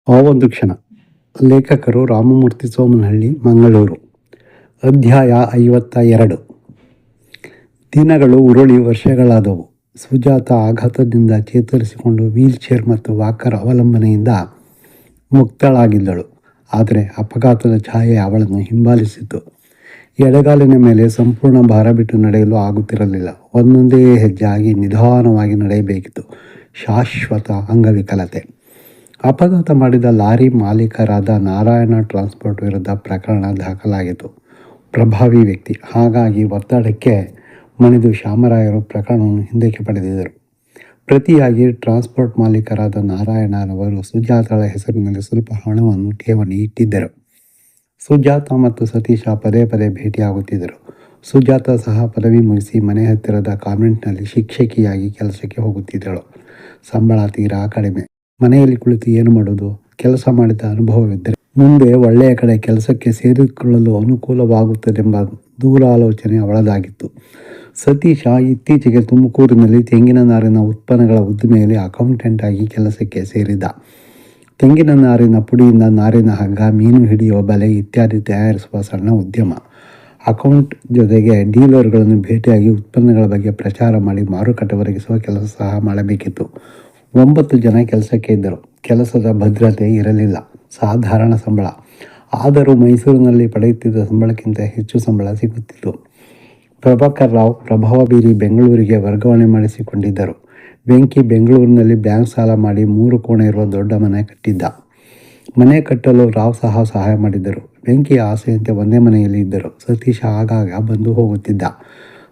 ಆ ಒಂದು ಕ್ಷಣ. ಲೇಖಕರು ರಾಮಮೂರ್ತಿ ಸೋಮನಹಳ್ಳಿ, ಮಂಗಳೂರು. ಅಧ್ಯಾಯ 52. ದಿನಗಳು ಉರುಳಿ ವರ್ಷಗಳಾದವು. ಸುಜಾತ ಆಘಾತದಿಂದ ಚೇತರಿಸಿಕೊಂಡು ವೀಲ್ ಚೇರ್ ಮತ್ತು ವಾಕರ್ ಅವಲಂಬನೆಯಿಂದ ಮುಕ್ತಳಾಗಿದ್ದಳು. ಆದರೆ ಅಪಘಾತದ ಛಾಯೆ ಅವಳನ್ನು ಹಿಂಬಾಲಿಸಿತು. ಎಡಗಾಲಿನ ಮೇಲೆ ಸಂಪೂರ್ಣ ಭಾರ ಬಿಟ್ಟು ನಡೆಯಲು ಆಗುತ್ತಿರಲಿಲ್ಲ. ಒಂದೊಂದೇ ಹೆಜ್ಜೆಯಾಗಿ ನಿಧಾನವಾಗಿ ನಡೆಯಬೇಕಿತ್ತು. ಶಾಶ್ವತ ಅಂಗವಿಕಲತೆ. ಅಪಘಾತ ಮಾಡಿದ ಲಾರಿ ಮಾಲೀಕರಾದ ನಾರಾಯಣ ಟ್ರಾನ್ಸ್ಪೋರ್ಟ್ ವಿರುದ್ಧ ಪ್ರಕರಣ ದಾಖಲಾಗಿತ್ತು. ಪ್ರಭಾವಿ ವ್ಯಕ್ತಿ. ಹಾಗಾಗಿ ಒತ್ತಡಕ್ಕೆ ಮಣಿದು ಶಾಮರಾಯರು ಪ್ರಕರಣವನ್ನು ಹಿಂದಕ್ಕೆ ಪಡೆದಿದ್ದರು. ಪ್ರತಿಯಾಗಿ ಟ್ರಾನ್ಸ್ಪೋರ್ಟ್ ಮಾಲೀಕರಾದ ನಾರಾಯಣರವರು ಸುಜಾತಳ ಹೆಸರಿನಲ್ಲಿ ಸ್ವಲ್ಪ ಹಣವನ್ನು ಠೇವಣಿ ಇಟ್ಟಿದ್ದರು. ಸುಜಾತ ಮತ್ತು ಸತೀಶ ಪದೇ ಪದೇ ಭೇಟಿಯಾಗುತ್ತಿದ್ದರು. ಸುಜಾತ ಸಹ ಪದವಿ ಮುಗಿಸಿ ಮನೆ ಹತ್ತಿರದ ಕಾನ್ವೆಂಟ್ನಲ್ಲಿ ಶಿಕ್ಷಕಿಯಾಗಿ ಕೆಲಸಕ್ಕೆ ಹೋಗುತ್ತಿದ್ದಳು. ಸಂಬಳ ತೀರಾ ಕಡಿಮೆ. ಮನೆಯಲ್ಲಿ ಕುಳಿತು ಏನು ಮಾಡೋದು? ಕೆಲಸ ಮಾಡಿದ ಅನುಭವವಿದ್ದರೆ ಮುಂದೆ ಒಳ್ಳೆಯ ಕಡೆ ಕೆಲಸಕ್ಕೆ ಸೇರಿಕೊಳ್ಳಲು ಅನುಕೂಲವಾಗುತ್ತದೆಂಬ ದೂರಾಲೋಚನೆ ಅವಳದಾಗಿತ್ತು. ಸತೀಶ ಇತ್ತೀಚೆಗೆ ತುಮಕೂರಿನಲ್ಲಿ ತೆಂಗಿನ ನಾರಿನ ಉತ್ಪನ್ನಗಳ ಉದ್ದಿಮೆಯಲ್ಲಿ ಅಕೌಂಟೆಂಟ್ ಆಗಿ ಕೆಲಸಕ್ಕೆ ಸೇರಿದ್ದ. ತೆಂಗಿನ ನಾರಿನ ಪುಡಿಯಿಂದ ನಾರಿನ ಹಗ್ಗ, ಮೀನು ಹಿಡಿಯುವ ಬಲೆ ಇತ್ಯಾದಿ ತಯಾರಿಸುವ ಸಣ್ಣ ಉದ್ಯಮ. ಅಕೌಂಟ್ ಜೊತೆಗೆ ಡೀಲರ್ಗಳನ್ನು ಭೇಟಿಯಾಗಿ ಉತ್ಪನ್ನಗಳ ಬಗ್ಗೆ ಪ್ರಚಾರ ಮಾಡಿ ಮಾರುಕಟ್ಟೆ ಒದಗಿಸುವ ಕೆಲಸ ಸಹ ಮಾಡಬೇಕಿತ್ತು. 9 ಜನ ಕೆಲಸಕ್ಕೆ ಇದ್ದರು. ಕೆಲಸದ ಭದ್ರತೆ ಇರಲಿಲ್ಲ. ಸಾಧಾರಣ ಸಂಬಳ. ಆದರೂ ಮೈಸೂರಿನಲ್ಲಿ ಪಡೆಯುತ್ತಿದ್ದ ಸಂಬಳಕ್ಕಿಂತ ಹೆಚ್ಚು ಸಂಬಳ ಸಿಗುತ್ತಿತ್ತು. ಪ್ರಭಾಕರ್ ರಾವ್ ಪ್ರಭಾವ ಬೀರಿ ಬೆಂಗಳೂರಿಗೆ ವರ್ಗಾವಣೆ ಮಾಡಿಸಿಕೊಂಡಿದ್ದರು. ವೆಂಕಿ ಬೆಂಗಳೂರಿನಲ್ಲಿ ಬ್ಯಾಂಕ್ ಸಾಲ ಮಾಡಿ 3 ಕೋಣೆ ಇರುವ ದೊಡ್ಡ ಮನೆ ಕಟ್ಟಿದ್ದ. ಮನೆ ಕಟ್ಟಲು ರಾವ್ ಸಹ ಸಹಾಯ ಮಾಡಿದ್ದರು. ವೆಂಕಿ ಆಸೆಯಂತೆ ಒಂದೇ ಮನೆಯಲ್ಲಿ ಇದ್ದರು. ಸತೀಶ ಆಗಾಗ ಬಂದು ಹೋಗುತ್ತಿದ್ದ.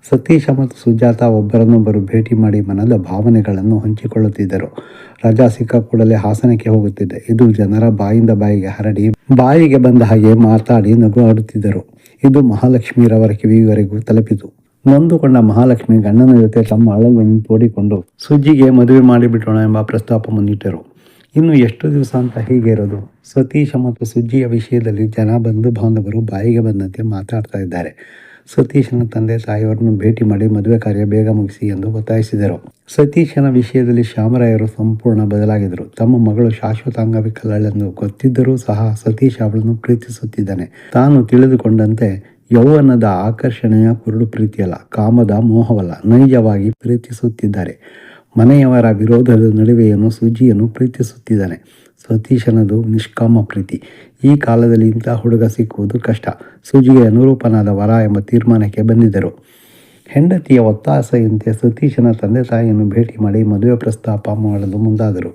ಸತೀಶ ಮತ್ತು ಸುಜಾತ ಒಬ್ಬರನ್ನೊಬ್ಬರು ಭೇಟಿ ಮಾಡಿ ಮನದ ಭಾವನೆಗಳನ್ನು ಹಂಚಿಕೊಳ್ಳುತ್ತಿದ್ದರು. ರಜಾ ಸಿಕ್ಕ ಕೂಡಲೇ ಹಾಸನಕ್ಕೆ ಹೋಗುತ್ತಿದ್ದೆ. ಇದು ಜನರ ಬಾಯಿಂದ ಬಾಯಿಗೆ ಹರಡಿ ಬಾಯಿಗೆ ಬಂದ ಹಾಗೆ ಮಾತಾಡಿ ನಗು ಆಡುತ್ತಿದ್ದರು. ಇದು ಮಹಾಲಕ್ಷ್ಮೀರವರ ಕಿವಿಯವರೆಗೂ ತಲುಪಿತು. ನೊಂದುಕೊಂಡ ಮಹಾಲಕ್ಷ್ಮಿ ಗಂಡನ ಜೊತೆ ತಮ್ಮ ಅಳಲನ್ನು ತೋಡಿಕೊಂಡು ಸುಜ್ಜಿಗೆ ಮದುವೆ ಮಾಡಿಬಿಡೋಣ ಎಂಬ ಪ್ರಸ್ತಾಪ ಮುಂದಿಟ್ಟರು. ಇನ್ನು ಎಷ್ಟು ದಿವಸ ಅಂತ ಹೀಗೆ ಇರೋದು? ಸತೀಶ ಮತ್ತು ಸುಜ್ಜಿಯ ವಿಷಯದಲ್ಲಿ ಜನ, ಬಂಧು ಬಾಂಧವರು ಬಾಯಿಗೆ ಬಂದಂತೆ ಮಾತಾಡ್ತಾ ಇದ್ದಾರೆ. ಸತೀಶನ ತಂದೆ ತಾಯಿಯವರನ್ನು ಭೇಟಿ ಮಾಡಿ ಮದುವೆ ಕಾರ್ಯ ಬೇಗ ಮುಗಿಸಿ ಎಂದು ಒತ್ತಾಯಿಸಿದರು. ಸತೀಶನ ವಿಷಯದಲ್ಲಿ ಶಾಮರಾಯರು ಸಂಪೂರ್ಣ ಬದಲಾಗಿದ್ದರು. ತಮ್ಮ ಮಗಳು ಶಾಶ್ವತ ಅಂಗವಿಕಲಳೆಂದು ಗೊತ್ತಿದ್ದರೂ ಸಹ ಸತೀಶ ಅವಳನ್ನು ಪ್ರೀತಿಸುತ್ತಿದ್ದಾನೆ. ತಾನು ತಿಳಿದುಕೊಂಡಂತೆ ಯೌವನದ ಆಕರ್ಷಣೆಯ ಕುರುಡು ಪ್ರೀತಿಯಲ್ಲ, ಕಾಮದ ಮೋಹವಲ್ಲ, ನೈಜವಾಗಿ ಪ್ರೀತಿಸುತ್ತಿದ್ದಾರೆ. ಮನೆಯವರ ವಿರೋಧದ ನಡುವೆಯನ್ನು ಸುಜ್ಜಿಯನ್ನು ಪ್ರೀತಿಸುತ್ತಿದ್ದಾನೆ. ಸತೀಶನದು ನಿಷ್ಕಾಮ ಪ್ರೀತಿ. ಈ ಕಾಲದಲ್ಲಿ ಇಂಥ ಹುಡುಗ ಸಿಕ್ಕುವುದು ಕಷ್ಟ. ಸುಜ್ಜಿಗೆ ಅನುರೂಪನಾದ ವರ ಎಂಬ ತೀರ್ಮಾನಕ್ಕೆ ಬಂದಿದ್ದರು. ಹೆಂಡತಿಯ ಒತ್ತಾಸೆಯಂತೆ ಸತೀಶನ ತಂದೆ ತಾಯಿಯನ್ನು ಭೇಟಿ ಮಾಡಿ ಮದುವೆ ಪ್ರಸ್ತಾಪ ಮಾಡಲು ಮುಂದಾದರು.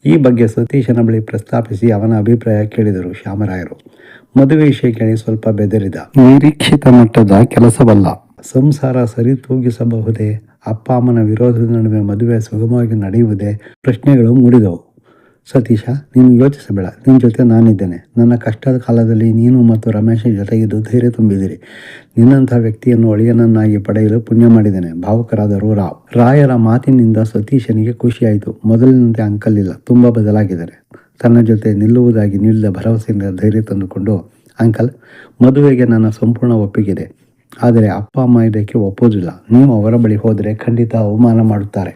ಈ ಬಗ್ಗೆ ಸತೀಶನ ಬಳಿ ಪ್ರಸ್ತಾಪಿಸಿ ಅವನ ಅಭಿಪ್ರಾಯ ಕೇಳಿದರು ಶಾಮರಾಯರು. ಮದುವೆ ವಿಷಯ ಕೇಳಿ ಸ್ವಲ್ಪ ಬೆದರಿದ. ನಿರೀಕ್ಷಿತ ಮಟ್ಟದ ಕೆಲಸವಲ್ಲ. ಸಂಸಾರ ಸರಿತೂಗಿಸಬಹುದೇ? ಅಪ್ಪ ಅಮ್ಮನ ವಿರೋಧದ ನಡುವೆ ಮದುವೆ ಸುಗಮವಾಗಿ ನಡೆಯುವುದೇ? ಪ್ರಶ್ನೆಗಳು ಮೂಡಿದವು. ಸತೀಶ, ನೀನು ಯೋಚಿಸಬೇಡ. ನಿನ್ನ ಜೊತೆ ನಾನಿದ್ದೇನೆ. ನನ್ನ ಕಷ್ಟದ ಕಾಲದಲ್ಲಿ ನೀನು ಮತ್ತು ರಮೇಶ ಜೊತೆಗಿದ್ದು ಧೈರ್ಯ ತುಂಬಿದಿರಿ. ನಿನ್ನಂಥ ವ್ಯಕ್ತಿಯನ್ನು ಒಳಿಯನನ್ನಾಗಿ ಪಡೆಯಲು ಪುಣ್ಯ ಮಾಡಿದ್ದೇನೆ. ಭಾವುಕರಾದರು ರಾವ್. ರಾಯರ ಮಾತಿನಿಂದ ಸತೀಶನಿಗೆ ಖುಷಿಯಾಯಿತು. ಮೊದಲಿನಂತೆ ಅಂಕಲ್ ಇಲ್ಲ, ತುಂಬ ಬದಲಾಗಿದ್ದಾರೆ. ತನ್ನ ಜೊತೆ ನಿಲ್ಲುವುದಾಗಿ ನೀಡಿದ ಭರವಸೆಯಿಂದ ಧೈರ್ಯ ತಂದುಕೊಂಡು, ಅಂಕಲ್, ಮದುವೆಗೆ ನನ್ನ ಸಂಪೂರ್ಣ ಒಪ್ಪಿಗೆ. ಆದರೆ ಅಪ್ಪ ಅಮ್ಮ ಇದಕ್ಕೆ ಒಪ್ಪೋದಿಲ್ಲ. ನೀವು ಅವರ ಬಳಿ ಹೋದರೆ ಖಂಡಿತ ಅವಮಾನ ಮಾಡುತ್ತಾರೆ.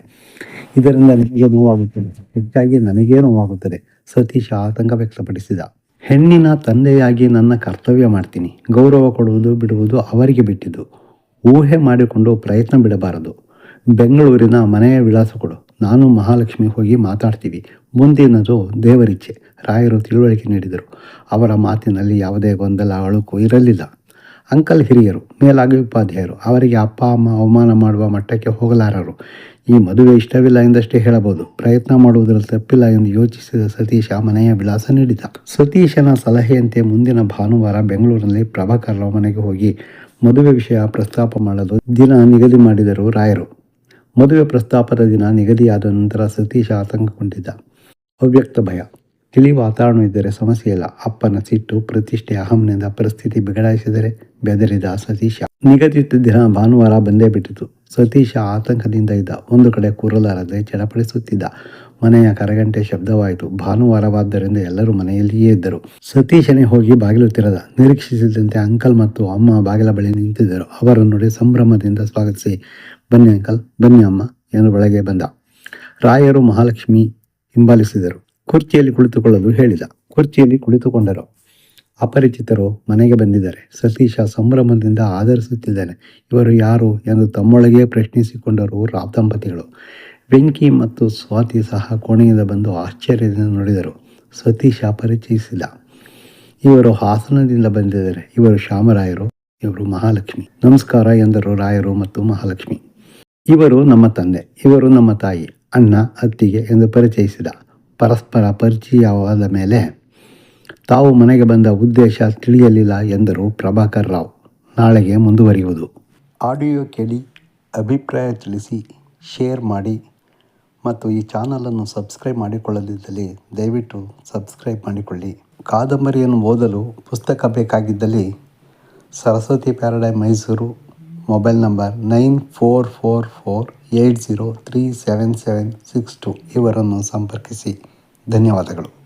ಇದರಿಂದ ನಿಮಗೆ ನೋವಾಗುತ್ತದೆ. ಹೆಚ್ಚಾಗಿ ನನಗೇ ನೋವಾಗುತ್ತದೆ. ಸತೀಶ ಆತಂಕ ವ್ಯಕ್ತಪಡಿಸಿದ. ಹೆಣ್ಣಿನ ತಂದೆಯಾಗಿ ನನ್ನ ಕರ್ತವ್ಯ ಮಾಡ್ತೀನಿ. ಗೌರವ ಕೊಡುವುದು ಬಿಡುವುದು ಅವರಿಗೆ ಬಿಟ್ಟಿದ್ದು. ಊಹೆ ಮಾಡಿಕೊಂಡು ಪ್ರಯತ್ನ ಬಿಡಬಾರದು. ಬೆಂಗಳೂರಿನ ಮನೆಯ ವಿಳಾಸ ಕೊಡು. ನಾನು ಮಹಾಲಕ್ಷ್ಮಿ ಹೋಗಿ ಮಾತಾಡ್ತೀವಿ. ಮುಂದಿನದು ದೇವರಿಚ್ಛೆ. ರಾಯರು ತಿಳುವಳಿಕೆ ನೀಡಿದರು. ಅವರ ಮಾತಿನಲ್ಲಿ ಯಾವುದೇ ಗೊಂದಲ, ಅಳುಕು ಇರಲಿಲ್ಲ. ಅಂಕಲ್ ಹಿರಿಯರು, ಮೇಲಾಗಿ ಉಪಾಧ್ಯಾಯರು. ಅವರಿಗೆ ಅಪ್ಪ ಅಮ್ಮ ಅವಮಾನ ಮಾಡುವ ಮಟ್ಟಕ್ಕೆ ಹೋಗಲಾರರು. ಈ ಮದುವೆ ಇಷ್ಟವಿಲ್ಲ ಎಂದಷ್ಟೇ ಹೇಳಬಹುದು. ಪ್ರಯತ್ನ ಮಾಡುವುದರಲ್ಲಿ ತಪ್ಪಿಲ್ಲ ಎಂದು ಯೋಚಿಸಿದ ಸತೀಶ ಮನೆಯ ವಿಳಾಸ ನೀಡಿದ. ಸತೀಶನ ಸಲಹೆಯಂತೆ ಮುಂದಿನ ಭಾನುವಾರ ಬೆಂಗಳೂರಿನಲ್ಲಿ ಪ್ರಭಾಕರ್ ರಾವ್ ಮನೆಗೆ ಹೋಗಿ ಮದುವೆ ವಿಷಯ ಪ್ರಸ್ತಾಪ ಮಾಡಲು ದಿನ ನಿಗದಿ ಮಾಡಿದರು ರಾಯರು. ಮದುವೆ ಪ್ರಸ್ತಾಪದ ದಿನ ನಿಗದಿಯಾದ ನಂತರ ಸತೀಶ ಆತಂಕಗೊಂಡಿದ್ದ. ಅವ್ಯಕ್ತ ಭಯ. ತಿಳಿ ವಾತಾವರಣ ಇದ್ದರೆ ಸಮಸ್ಯೆ ಇಲ್ಲ. ಅಪ್ಪನ ಸಿಟ್ಟು, ಪ್ರತಿಷ್ಠೆ, ಅಹಂನಿಂದ ಪರಿಸ್ಥಿತಿ ಬಿಗಡಾಯಿಸಿದರೆ ಬೆದರಿದ ಸತೀಶ. ನಿಗದಿತ ದಿನ ಭಾನುವಾರ ಬಂದೇ ಬಿಟ್ಟಿತು. ಸತೀಶ ಆತಂಕದಿಂದ ಇದ್ದ. ಒಂದು ಕಡೆ ಕೂರಲಾರದೆ ಚಡಪಡಿಸುತ್ತಿದ್ದ. ಮನೆಯ ಕರಗಂಟೆ ಶಬ್ದವಾಯಿತು. ಭಾನುವಾರವಾದ್ದರಿಂದ ಎಲ್ಲರೂ ಮನೆಯಲ್ಲಿಯೇ ಇದ್ದರು. ಸತೀಶನೇ ಹೋಗಿ ಬಾಗಿಲು ತೆರೆದ. ನಿರೀಕ್ಷಿಸಿದಂತೆ ಅಂಕಲ್ ಮತ್ತು ಅಮ್ಮ ಬಾಗಿಲ ಬಳಿ ನಿಂತಿದ್ದರು. ಅವರನ್ನು ನೋಡಿ ಸಂಭ್ರಮದಿಂದ ಸ್ವಾಗತಿಸಿ, ಬನ್ನಿ ಅಂಕಲ್, ಬನ್ನಿ ಅಮ್ಮ ಎಂದು ಒಳಗೆ ಬಂದ. ರಾಯರು ಮಹಾಲಕ್ಷ್ಮಿ ಹಿಂಬಾಲಿಸಿದರು. ಕುರ್ಚಿಯಲ್ಲಿ ಕುಳಿತುಕೊಳ್ಳಲು ಹೇಳಿದ. ಕುರ್ಚಿಯಲ್ಲಿ ಕುಳಿತುಕೊಂಡರು. ಅಪರಿಚಿತರು ಮನೆಗೆ ಬಂದಿದ್ದಾರೆ. ಸತೀಶ ಸಂಭ್ರಮದಿಂದ ಆದರಿಸುತ್ತಿದ್ದಾನೆ. ಇವರು ಯಾರು ಎಂದು ತಮ್ಮೊಳಗೇ ಪ್ರಶ್ನಿಸಿಕೊಂಡರು ರಾವ್ ದಂಪತಿಗಳು. ವೆಂಕಿ ಮತ್ತು ಸ್ವಾತಿ ಸಹ ಕೋಣೆಯಿಂದ ಬಂದು ಆಶ್ಚರ್ಯದಿಂದ ನೋಡಿದರು. ಸತೀಶ ಪರಿಚಯಿಸಿದ. ಇವರು ಹಾಸನದಿಂದ ಬಂದಿದ್ದಾರೆ. ಇವರು ಶ್ಯಾಮರಾಯರು, ಇವರು ಮಹಾಲಕ್ಷ್ಮಿ. ನಮಸ್ಕಾರ ಎಂದರು ರಾಯರು ಮತ್ತು ಮಹಾಲಕ್ಷ್ಮಿ. ಇವರು ನಮ್ಮ ತಂದೆ, ಇವರು ನಮ್ಮ ತಾಯಿ, ಅಣ್ಣ, ಅತ್ತಿಗೆ ಎಂದು ಪರಿಚಯಿಸಿದ. ಪರಸ್ಪರ ಪರಿಚಯವಾದ ಮೇಲೆ ತಾವು ಮನೆಗೆ ಬಂದ ಉದ್ದೇಶ ತಿಳಿಯಲಿಲ್ಲ ಎಂದರು ಪ್ರಭಾಕರ್ ರಾವ್. ನಾಳೆಗೆ ಮುಂದುವರಿಯುವುದು. ಆಡಿಯೋ ಕೇಳಿ ಅಭಿಪ್ರಾಯ ತಿಳಿಸಿ, ಶೇರ್ ಮಾಡಿ ಮತ್ತು ಈ ಚಾನಲನ್ನು ಸಬ್ಸ್ಕ್ರೈಬ್ ಮಾಡಿಕೊಳ್ಳದಿದ್ದಲ್ಲಿ ದಯವಿಟ್ಟು ಸಬ್ಸ್ಕ್ರೈಬ್ ಮಾಡಿಕೊಳ್ಳಿ. ಕಾದಂಬರಿಯನ್ನು ಓದಲು ಪುಸ್ತಕ ಬೇಕಾಗಿದ್ದಲ್ಲಿ Saraswati paradise Mysuru, mobile number 944480377762 ಇವರನ್ನು ಸಂಪರ್ಕಿಸಿ. ಧನ್ಯವಾದಗಳು.